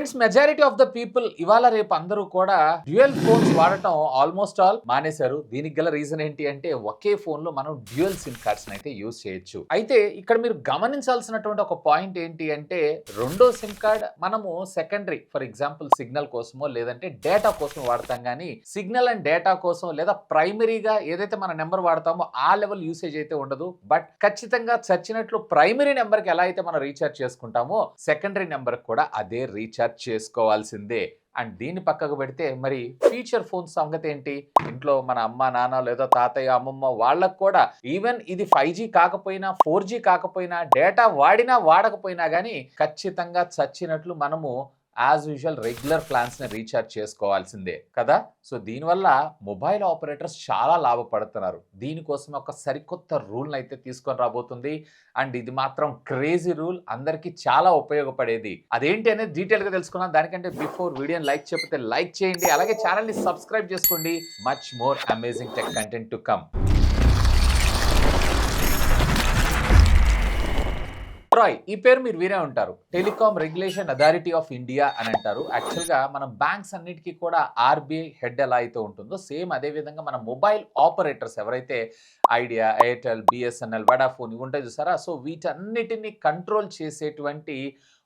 Friends, majority of the people ఇవాళ రేపు అందరూ కూడా డ్యూయల్ ఫోన్స్ వాడటం ఆల్మోస్ట్ ఆల్ మానేశారు. దీనికి గల రీజన్ ఏంటి అంటే ఒకే ఫోన్ లో మనం డ్యూయల్ సిమ్ కార్డ్స్ అయితే యూజ్ చేయొచ్చు. అయితే ఇక్కడ మీరు గమనించాల్సినటువంటి ఒక పాయింట్ ఏంటి అంటే రెండో సిమ్ కార్డ్ మనము సెకండరీ, ఫర్ ఎగ్జాంపుల్ సిగ్నల్ కోసమో లేదంటే డేటా కోసం వాడతాం. కానీ సిగ్నల్ అండ్ డేటా కోసం లేదా ప్రైమరీగా ఏదైతే మన నెంబర్ వాడతామో ఆ లెవెల్ యూసేజ్ అయితే ఉండదు. బట్ ఖచ్చితంగా చచ్చినట్లు ప్రైమరీ నెంబర్కి ఎలా అయితే మనం రీఛార్జ్ చేసుకుంటామో సెకండరీ నెంబర్ కూడా అదే రీఛార్జ్ చేసుకోవాల్సిందే. అండ్ దీన్ని పక్కకు పెడితే మరి ఫీచర్ ఫోన్ సంగతి ఏంటి? ఇంట్లో మన అమ్మ నాన్న లేదా తాతయ్య అమ్మమ్మ వాళ్ళకు కూడా ఈవెన్ ఇది 5G కాకపోయినా 4G కాకపోయినా డేటా వాడినా వాడకపోయినా కానీ ఖచ్చితంగా చచ్చినట్లు మనము యాజ్ యూజువల్ రెగ్యులర్ ప్లాన్స్ని రీఛార్జ్ చేసుకోవాల్సిందే కదా. సో దీనివల్ల మొబైల్ ఆపరేటర్స్ చాలా లాభపడుతున్నారు. దీనికోసం ఒక సరికొత్త రూల్ని అయితే తీసుకొని రాబోతుంది. అండ్ ఇది మాత్రం క్రేజీ రూల్, అందరికీ చాలా ఉపయోగపడేది. అదేంటి అనేది డీటెయిల్గా తెలుసుకున్నాం. దానికంటే బిఫోర్ వీడియోని లైక్ చెప్పితే లైక్ చేయండి, అలాగే ఛానల్ని సబ్స్క్రైబ్ చేసుకోండి. Much more amazing tech content to come. TRAI, ఈ పేరు మీరు వినే ఉంటారు. Telecom regulation authority of India అని అంటారు. యాక్చువల్గా మనం బ్యాంక్స్ అన్నిటికీ కూడా ఆర్బీఐ హెడ్ ఎలా అయితే ఉంటుందో సేమ్ అదే విధంగా మన మొబైల్ ఆపరేటర్స్ ఎవరైతే ఐడియా, ఎయిర్టెల్, బిఎస్ఎన్ఎల్, వడాఫోన్ ఇవి ఉంటాయి చూసారా. సో వీటన్నిటిని కంట్రోల్ చేసేటువంటి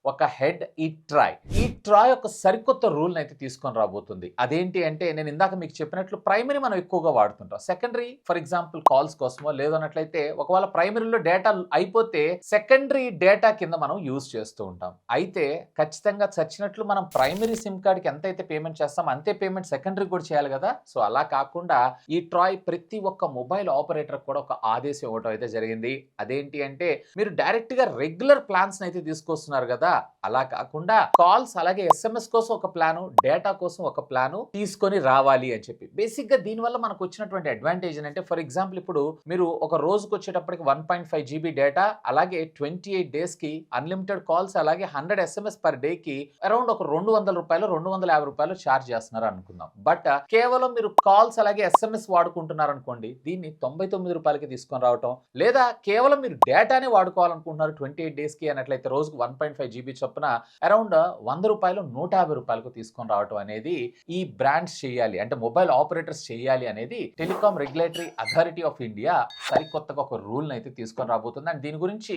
ఒక హెడ్ ఈ ట్రాయ్ ఒక సరికొత్త రూల్ని అయితే తీసుకొని రాబోతుంది. అదేంటి అంటే నేను ఇందాక మీకు చెప్పినట్లు ప్రైమరీ మనం ఎక్కువగా వాడుతుంటాం. సెకండరీ ఫర్ ఎగ్జాంపుల్ కాల్స్ కోసమో లేదన్నట్లయితే ఒకవేళ ప్రైమరీలో డేటా అయిపోతే సెకండరీ డేటా కింద మనం యూజ్ చేస్తూ ఉంటాం. అయితే ఖచ్చితంగా చచ్చినట్లు మనం ప్రైమరీ సిమ్ కార్డ్కి ఎంతైతే పేమెంట్ చేస్తాం అంతే పేమెంట్ సెకండరీ కూడా చేయాలి కదా. సో అలా కాకుండా ఈ ట్రాయ్ ప్రతి ఒక్క మొబైల్ ఆపరేటర్ కూడా ఒక ఆదేశం ఇవ్వడం అయితే జరిగింది. అదేంటి అంటే మీరు డైరెక్ట్గా రెగ్యులర్ ప్లాన్స్ అయితే తీసుకొస్తున్నారు కదా, అలా కాకుండా కాల్స్ అలాగే SMS కోసం ఒక ప్లాను, డేటా కోసం ఒక ప్లాను తీసుకొని రావాలి అని చెప్పి. బేసిక్ గా దీనివల్ల మనకు వచ్చినటువంటి అడ్వాంటేజ్ అంటే ఫర్ ఎగ్జాంపుల్ ఇప్పుడు మీరు ఒక రోజుకు వచ్చేటప్పటికి 1.5 GB డేటా అలాగే 28 days కి అన్లిమిటెడ్ కాల్స్ అలాగే 100 SMS పర్ డే కి అరౌండ్ ఒక ₹200 ₹250 ఛార్జ్ చేస్తున్నారు అనుకుందాం. బట్ కేవలం మీరు కాల్స్ అలాగే SMS వాడుకుంటున్నారు అనుకోండి, దీన్ని ₹99కి తీసుకొని రావటం, లేదా కేవలం మీరు డేటానే వాడుకోవాలనుకుంటున్నారు 28 days కి అన్నట్లయితే రోజుకు 1.5 GB చొప్పున అరౌండ్ ₹100 ₹150 తీసుకొని రావటం అనేది ఈ బ్రాండ్స్ చేయాలి, అంటే మొబైల్ ఆపరేటర్స్ చేయాలి అనేది telecom regulatory authority of India సరికొత్తగా ఒక రూల్ అయితే తీసుకొని రాబోతుంది. అండ్ దీని గురించి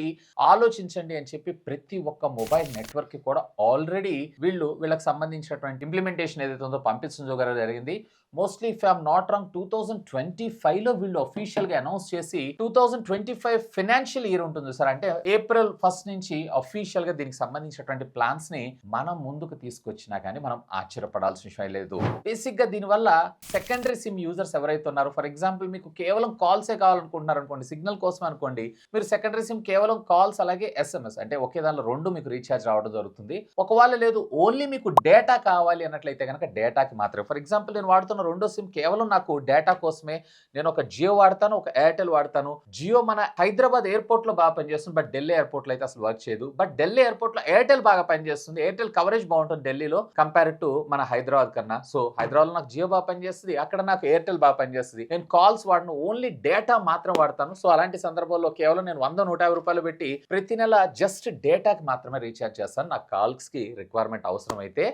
ఆలోచించండి అని చెప్పి ప్రతి ఒక్క మొబైల్ నెట్వర్క్ కి కూడా ఆల్రెడీ వీళ్ళకి సంబంధించినటువంటి ఇంప్లిమెంటేషన్ ఏదైతే ఉందో పంపించడం జరిగింది. Mostly if I'm not wrong 2025లో వీళ్ళు అఫీషియల్ గా అనౌన్స్ చేసి 2025 ఫైనాన్షియల్ ఇయర్ ఉంటుంది సార్, అంటే April 1 నుంచి అఫీషియల్ గా దీనికి సంబంధించినటువంటి ప్లాన్స్ ని మనం ముందుకు తీసుకొచ్చినా కానీ మనం ఆశ్చర్యపడాల్సిన విషయం లేదు. బేసిక్ గా దీనివల్ల సెకండరీ సిమ్ యూజర్స్ ఎవరైతే ఉన్నారో, ఫర్ ఎగ్జాంపుల్ మీకు కేవలం కాల్సే కావాలనుకుంటున్నారు అనుకోండి, సిగ్నల్ కోసం అనుకోండి, మీరు సెకండరీ సిమ్ కేవలం కాల్స్ అలాగే SMS అంటే ఒకే దానిలో రెండు మీకు రీఛార్జ్ రావడం జరుగుతుంది. ఒకవేళ లేదు ఓన్లీ మీకు డేటా కావాలి అన్నట్లయితే కనుక డేటాకి మాత్రమే. ఫర్ ఎగ్జాంపుల్ నేను వాడుతున్న రెండో సిమ్ కేవలం నాకు డేటా కోసమే, నేను ఒక జియో వాడతాను, ఒక ఎయిర్టెల్ వాడతాను. జియో మన హైదరాబాద్ ఎయిర్పోర్ట్ లో బాగా పనిచేస్తుంది, బట్ ఢిల్లీ ఎయిర్పోర్ట్ లో అయితే అసలు వర్క్ చేయదు. బట్ ఢిల్లీ ఎయిర్పోర్ట్ లో ఎయిర్టెల్ బాగా పనిచేస్తుంది, ఎయిర్టెల్ కవరేజ్ బాగుంటుంది ఢిల్లీలో కంపేర్ టు మన హైదరాబాద్ కన్నా. సో హైదరాబాద్ లో నాకు జియో బాగా పనిచేస్తుంది, అక్కడ నాకు ఎయిర్టెల్ బాగా పనిచేస్తుంది. నేను కాల్స్ వాడను, ఓన్లీ డేటా మాత్రం వాడతాను. సో అలాంటి సందర్భాల్లో కేవలం నేను ₹100-150 పెట్టి ప్రతి నెల జస్ట్ డేటాకి మాత్రమే రీఛార్జ్ చేస్తాను, నాకు కాల్స్ కి రిక్వైర్మెంట్ అవసరం అయితే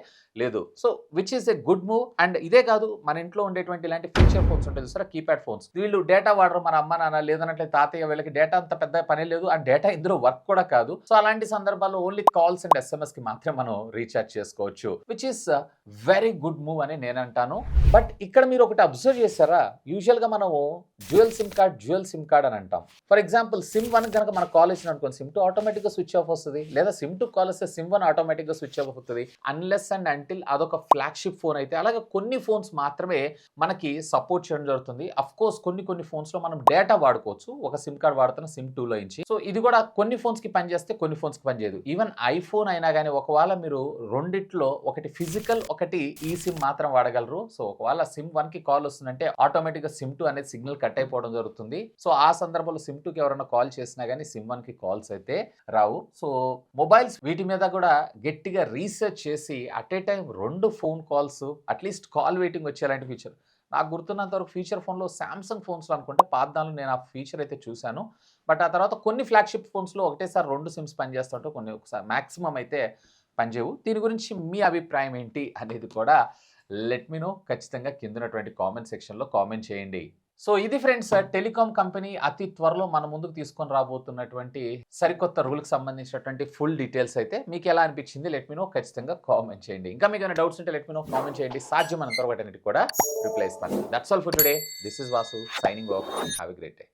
లేదు. So which is a good move. And ఇదే కాదు, మన ఇంట్లో ఉండేటువంటి ఇలాంటి ఫీచర్ ఫోన్స్ ఉంటాయి చూసారా, కీప్యాడ్ ఫోన్స్, వీళ్ళు డేటా వాడరు. మన అమ్మ నాన్న లేదన్నట్లయితే తాతయ్య వీళ్ళకి డేటా అంత పెద్ద పని లేదు, అండ్ డేటా ఇందులో వర్క్ కూడా కాదు. సో అలాంటి సందర్భాల్లో ఓన్లీ కాల్స్ అండ్ SMS కి మాత్రమే మనం రీఛార్జ్ చేసుకోవచ్చు, which is very good move అని నేను అంటాను. బట్ ఇక్కడ మీరు ఒకటి అబ్జర్వ్ చేశారా, యూజువల్ గా మనము డ్యూయల్ సిమ్ కార్డ్ అని అంటాం. ఫర్ ఎగ్జాంపుల్ SIM1 కనుక మన కాల్ ఇచ్చిన అనుకోండి, SIM2 ఆటోమేటిక్ గా స్విచ్ ఆఫ్ వస్తుంది, లేదా SIM2 కాల్ వస్తే SIM1 ఆటోమేటిక్ గా స్విచ్ ఆఫ్ అవుతుంది, అన్లెస్ అండ్ అంటిల్ అదొక ఫ్లాగ్షిప్ ఫోన్ అయితే. అలాగే కొన్ని ఫోన్స్ మాత్రమే మనకి సపోర్ట్ చేయడం జరుగుతుంది. అఫ్ కోర్స్ కొన్ని ఫోన్స్ లో మనం డేటా వాడుకోవచ్చు, ఒక సిమ్ కార్డ్ వాడుతున్న SIM2 లో నుంచి. సో ఇది కూడా కొన్ని ఫోన్స్ కి పనిచేస్తే కొన్ని ఫోన్స్ కి పనిచేయదు. ఈవెన్ ఐఫోన్ అయినా కానీ ఒకవేళ మీరు రెండిట్లో ఒకటి ఫిజికల్ ఒకటి ఈ సిమ్ మాత్రం వాడగలరు. సో ఒకవేళ SIM1 కి కాల్ వస్తుందంటే ఆటోమేటిక్ గా SIM2 అనేది సిగ్నల్ కట్ అయిపోవడం జరుగుతుంది. సో ఆ సందర్భంలో SIM2 కి ఎవరైనా కాల్ చేసినా కానీ SIM1 కి కాల్స్ అయితే రావు. సో మొబైల్స్ వీటి మీద కూడా గట్టిగా రీసెర్చ్ చేసి at a time 2 phone calls at least call waiting వచ్చేలాంటి ఫీచర్ నాకు గుర్తున్నంత వరకు ఫీచర్ ఫోన్లో శాంసంగ్ ఫోన్స్లో అనుకుంటే పాతదానిలో నేను ఆ ఫీచర్ అయితే చూశాను. బట్ ఆ తర్వాత కొన్ని ఫ్లాగ్షిప్ ఫోన్స్లో ఒకటేసారి 2 సిమ్స్ పనిచేస్తుంటే కొన్ని ఒకసారి మ్యాక్సిమం అయితే పనిచేయవు. దీని గురించి మీ అభిప్రాయం ఏంటి అనేది కూడా లెట్ మీ నో. ఖచ్చితంగా కిందున్నటువంటి కామెంట్ సెక్షన్‌లో కామెంట్ చేయండి. సో ఇది ఫ్రెండ్స్ టెలికాం కంపెనీ అతి త్వరలో మన ముందుకు తీసుకొని రాబోతున్నటువంటి సరికొత్త రూల్‌కి సంబంధించినటువంటి ఫుల్ డీటెయిల్స్ అయితే మీకెలా అనిపించింది లెట్ మీ నో. ఖచ్చితంగా కామెంట్ చేయండి. ఇంకా మీకేమైనా డౌట్స్ ఉంటే లెట్ మీ నో కామెంట్ చేయండి. సాధ్యమైనంత వరకు వాటన్నిటికి కూడా రిప్లై ఇస్తాను. That's all for today. This is Vasu signing off. Have a great day.